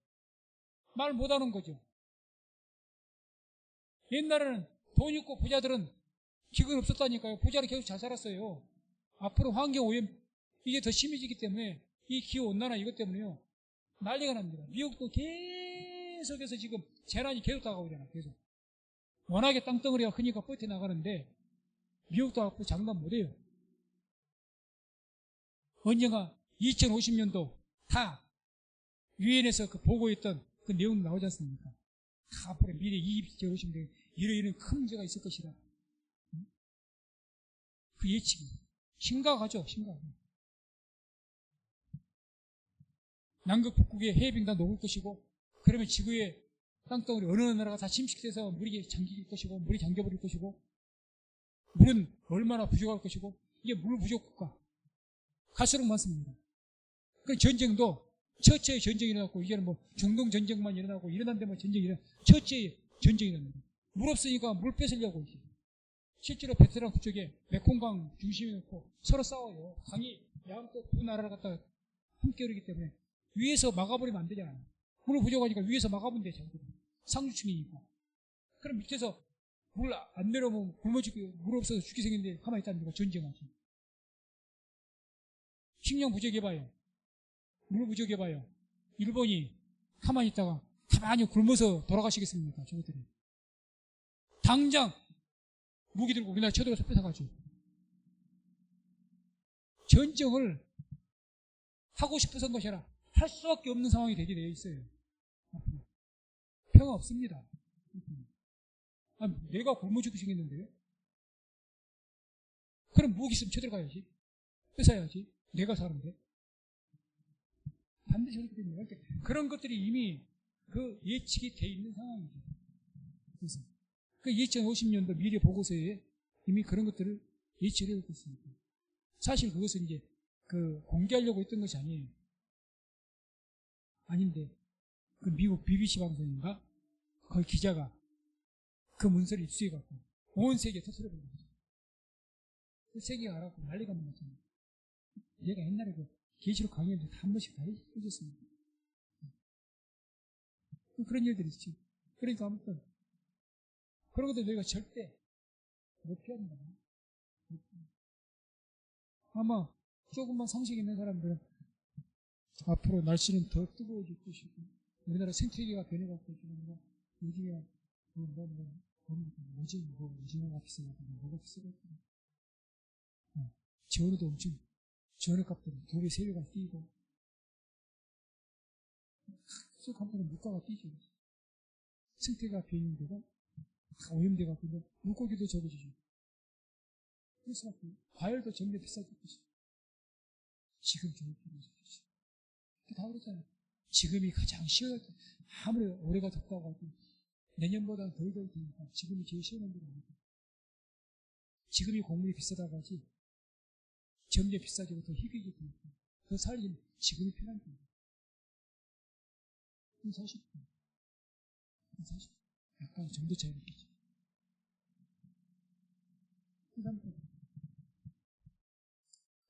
말 못하는 거죠. 옛날에는 돈 있고 부자들은 기근 없었다니까요. 부자는 계속 잘 살았어요. 앞으로 환경오염 이게 더 심해지기 때문에 이 기후온난화 이것 때문에요. 난리가 납니다. 미국도 계속해서 지금 재난이 계속 다가오잖아요. 계속. 워낙에 땅덩어리가 크니까 버텨나가는데 미국도 앞으로 장담 못해요. 언젠가 2050년도 다 유엔에서 그 보고했던 그 내용 나오지 않습니까? 다 앞으로 미래 2050년대 이런 큰 문제가 있을 것이다. 그 예측이 심각하죠. 심각하죠. 남극 북극에 해빙 다 녹을 것이고 그러면 지구의 땅덩어리 어느 나라가 다 침식돼서 물이 잠길 것이고 물이 잠겨버릴 것이고 물은 얼마나 부족할 것이고 이게 물 부족 국가 갈수록 많습니다. 그 전쟁도 처처의 전쟁이 일어났고 이제는 뭐 중동 전쟁만 일어나고 일어난 데만 전쟁이 일어나 처처의 전쟁이 일어납니다. 물 없으니까 물 뺏으려고 이제. 실제로 베트남 그쪽에 메콩강 중심에 놓고 서로 싸워요. 강이 양쪽 두 나라를 갖다가 함께 흐르기 때문에 위에서 막아버리면 안 되잖아요. 물 부족하니까 위에서 막아보면 되죠. 상류층이니까. 그럼 밑에서 물 안 내려오면 굶어 죽게, 물 없어서 죽게 생겼는데 가만히 있다는 전쟁하지. 식량 부족해봐요. 물 부족해봐요. 일본이 가만히 있다가 가만히 굶어서 돌아가시겠습니까? 저것들이. 당장 무기 들고 우리나라 쳐들어서 뺏어가죠. 전쟁을 하고 싶어서인 것이 아니라 할 수밖에 없는 상황이 되게 되어 있어요. 평화 없습니다. 내가 굶어 죽게 생겼는데요? 그럼 무기 있으면 쳐들어가야지. 뺏어야지. 내가 사는데. 반드시 그렇게 됩니다. 그런 것들이 이미 그 예측이 돼 있는 상황이죠. 그래서 그 2050년도 미래 보고서에 이미 그런 것들을 예측을 하고 있습니다. 사실 그것은 이제 그 공개하려고 했던 것이 아니에요. 아닌데 그 미국 BBC 방송인가 거기 기자가 그 문서를 입수해갖고 온 세계에 터뜨려본 거죠. 그 세계가 알았고 난리가 난 거죠. 얘가 옛날에 그 계시록 강의했는데 다 한 번씩 다 해줬습니다. 그런 일들이 있지. 그러니까 아무튼 그런 것들 너희가 절대 못 피한다. 아마 조금만 상식 있는 사람들은 앞으로 날씨는 더 뜨거워질 것이고 우리나라 생태계가 변해갖고 지금 요즘에 오징어가 비싸고 뭐가 비싸고 전어도 엄청 전어 값도 2배, 3배가 뛰고 쑥 한번은 물가가 뛰죠. 생태가 변형되고 오염돼갖고 물고기도 적어지죠. 그래서 과일도 점점 비싸질 것이죠. 지금 좋을 필요가 없죠. 다 그렇잖아요. 지금이 가장 시원할 때 아무리 올해가 덥다고 하고 내년보다 더 테니까 지금이 제일 시원한 데가 아니다. 지금이 곡물이 비싸다고 하지 점점 비싸지고 더 희귀해질 테니까 더 살리면 지금이 편한 겁니다. 그건 사실 약간 정도 차이가 있겠죠.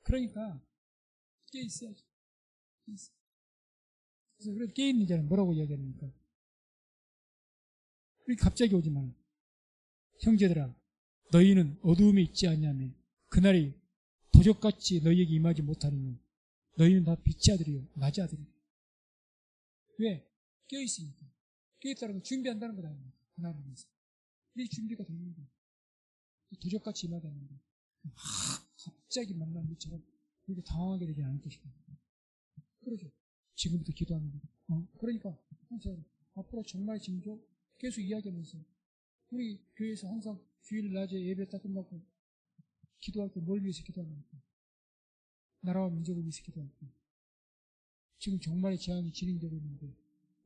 그러니까 깨 있어야죠. 그래서 그래도 깨 있는 자는 뭐라고 이야기합니까? 갑자기 오지만 형제들아 너희는 어두움에 있지 않냐며 그날이 도적같이 너희에게 임하지 못하느니 너희는 다 빛의 아들이요 낮의 아들이요. 왜? 깨어있으니까. 깨어있다는 건 준비한다는 거다. 그날을 위해서. 이 준비가 되는 거예요. 도적같이 임하다는 거. 갑자기 만난 것처럼 이렇게 당황하게 되지 않을 것이다. 그러죠. 지금부터 기도하는 거예요. 그러니까 앞으로 정말 징조 계속 이야기하면서 우리 교회에서 항상 주일 낮에 예배 딱 끝나고 기도할 때 뭘 위해서 기도합니까? 나라와 민족을 위해서 기도할 때 지금 정말의 재앙이 진행되고 있는데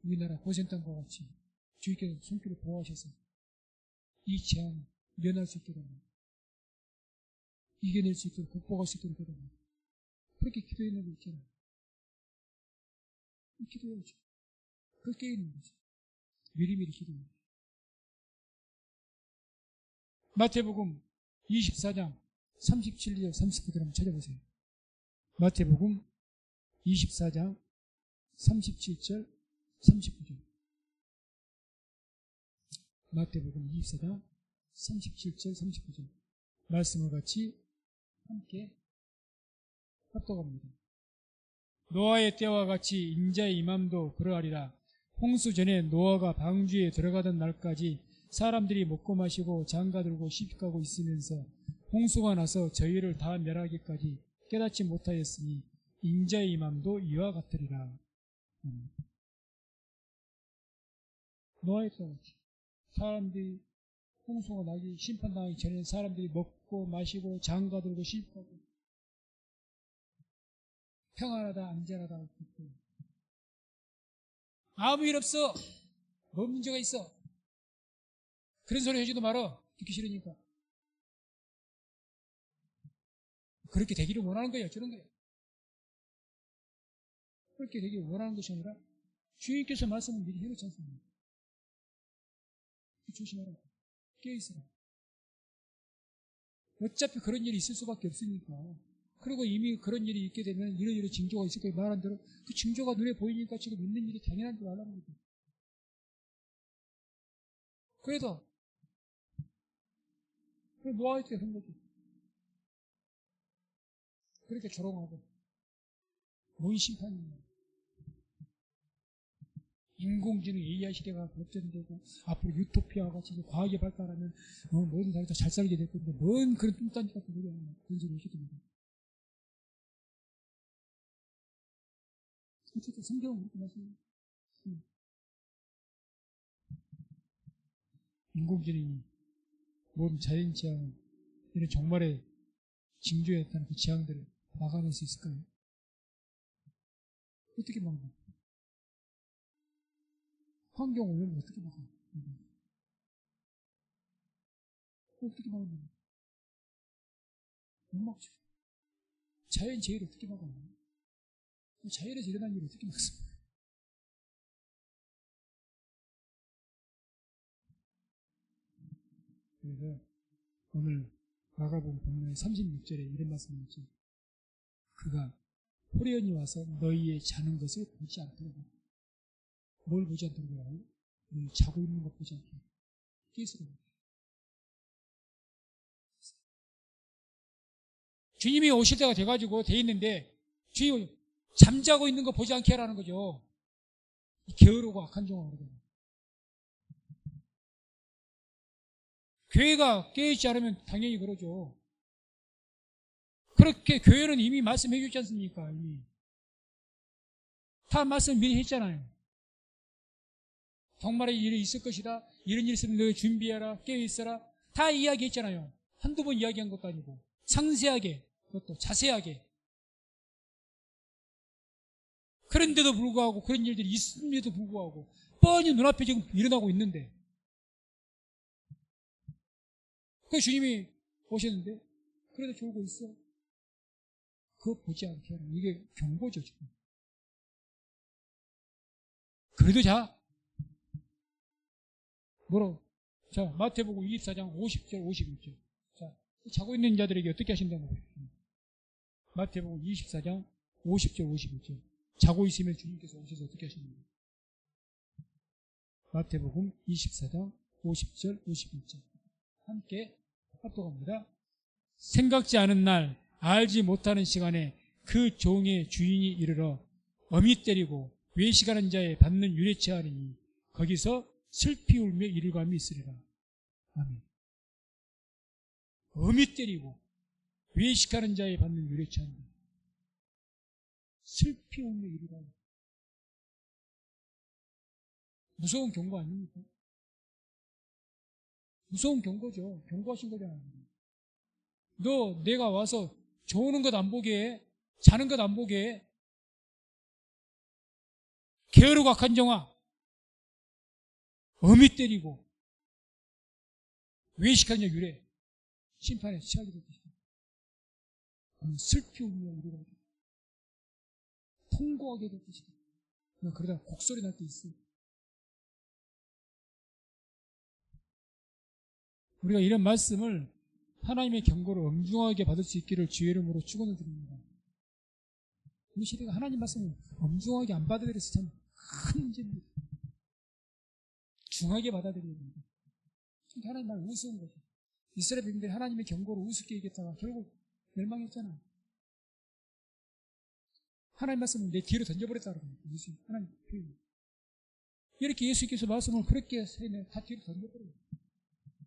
우리나라 고센 땅과 같이 주님께서 손길을 보호하셔서 이 재앙을 면할 수 있도록 이겨낼 수 있도록 극복할 수 있도록 해달라. 그렇게 기도했는 거 있잖아요. 기도해야죠. 그렇게 있는 거죠. 미리미리 기도해요. 마태복음 24장 37절 39절 한번 찾아보세요. 마태복음 24장 37절 39절 마태복음 24장 37절 39절 말씀을 같이 함께 합독합니다. 노아의 때와 같이 인자의 임함도 그러하리라. 홍수 전에 노아가 방주에 들어가던 날까지 사람들이 먹고 마시고 장가들고 시집가고 있으면서 홍수가 나서 저희를 다 멸하기까지 깨닫지 못하였으니 인자의 임함도 이와 같으리라. 노아의 때와 같이 사람들이 홍수가 나기 심판당하기 전에 사람들이 먹고 마시고 장가들고 시집가고 평안하다 안전하다 아무 일 없어. 뭔 문제가 있어. 그런 소리 해주도 말어. 듣기 싫으니까. 그렇게 되기를 원하는 거예요. 저런 거예요. 그렇게 되기를 원하는 것이 아니라 주님께서 말씀을 미리 해놓지 않습니까? 조심하라. 깨어있어라. 어차피 그런 일이 있을 수밖에 없으니까. 그리고 이미 그런 일이 있게 되면 이런 징조가 있을 거예요. 말한 대로 그 징조가 눈에 보이니까 지금 있는 일이 당연한 줄 알라는 거죠. 그래도 노아의 때 한 거죠. 그렇게 조롱하고 뭔 심판이냐. 인공지능 AI 시대가 발전되고 앞으로 유토피아가 같이 과학이 발달하면 모든 사람이 다 잘 살게 될 건데 뭔 그런 뚱딴지 같은 소리 하는 그런 소리 하시더라고요. 어쨌든 성경은 그렇게 말씀해요. 인공지능이 모든 자연 재앙 이런 정말의 징조에 나타난 그 재앙들을 막아낼 수 있을까요? 어떻게 막나? 환경 오염을 어떻게 막아? 어떻게 막나? 못 막죠. 자연 재해를 어떻게 막아? 자연에서 일어난 일을 어떻게 막습니까? 그래서 오늘 마가복음 본문 36절에 이런 말씀이 있죠. 그가 호련히 와서 너희의 자는 것을 보지 않도록 하라. 뭘 보지 않도록 하라고? 너희 자고 있는 것 보지 않도록 깨있으라고. 주님이 오실 때가 돼가지고 돼 있는데 주님이 잠자고 있는 거 보지 않게 하라는 거죠. 게으르고 악한 종아 그러거든요. 교회가 깨어있지 않으면 당연히 그러죠. 그렇게 교회는 이미 말씀해 주지 않습니까? 이미 다 말씀 미리 했잖아요. 정말에 일이 있을 것이다. 이런 일 있으면 너 준비해라. 깨어있어라. 다 이야기했잖아요. 한두 번 이야기한 것도 아니고 상세하게, 그것도 자세하게. 그런데도 불구하고 그런 일들이 있음에도 불구하고 뻔히 눈앞에 지금 일어나고 있는데 그 주님이 오셨는데 그래도 졸고 있어. 그거 보지 않게 하라. 이게 경고죠 지금. 그래도 자 뭐라고? 자 마태복음 24장 50절 51절. 자 자고 있는 자들에게 어떻게 하신다고 보십시오. 마태복음 24장 50절 51절. 자고 있으면 주님께서 오셔서 어떻게 하시는가. 마태복음 24장 50절 51절. 함께 합독합니다. 생각지 않은 날 알지 못하는 시간에 그 종의 주인이 이르러 어미 때리고 외식하는 자에 받는 유래체하리니 거기서 슬피 울며 이를 감이 있으리라. 아멘. 어미 때리고 외식하는 자에 받는 유래체하리니 슬피 울며 이를 감이. 무서운 경고 아닙니까? 무서운 경고죠. 경고하신 거잖아요. 너 내가 와서 좋은 것 안 보게 해. 자는 것 안 보게 해. 게으르고 악한 정아. 어미 때리고 외식하는 자 유래. 심판에 취하게 될 것이다. 슬피 울며 이르라. 통고하게 될 것이다. 그러다 곡소리 날 때 있어. 우리가 이런 말씀을 하나님의 경고를 엄중하게 받을 수 있기를 주의 이름으로 축원을 드립니다. 우리 시대가 하나님 말씀을 엄중하게 안 받아들여서 참 큰 문제입니다. 중하게 받아들여야 됩니다. 하나님 말 우스운 거죠. 이스라엘 백성들이 하나님의 경고를 우습게 얘기했다가 결국 멸망했잖아요. 하나님 말씀을 내 뒤로 던져버렸다고 합니다. 하나님 표현. 이렇게 예수께서 말씀을 그렇게 다 뒤로 던져버려요.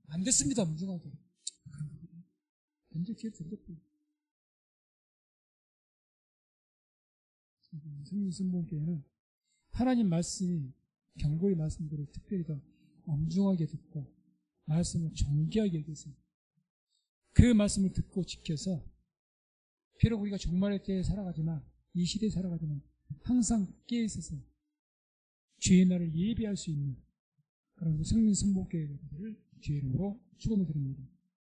안 됐습니다. 엄중하게. 완전 뒤로 던져버려요. 성령 성봉교회는 하나님 말씀이 경고의 말씀들을 특별히 더 엄중하게 듣고 말씀을 존귀하게 여겨서 그 말씀을 듣고 지켜서 비록 우리가 종말의 때에 살아가지만 이 시대에 살아가지만 항상 깨어있어서 주의 날을 예비할 수 있는 그런 성령 성봉교회를 주의 이름으로 축원을 드립니다.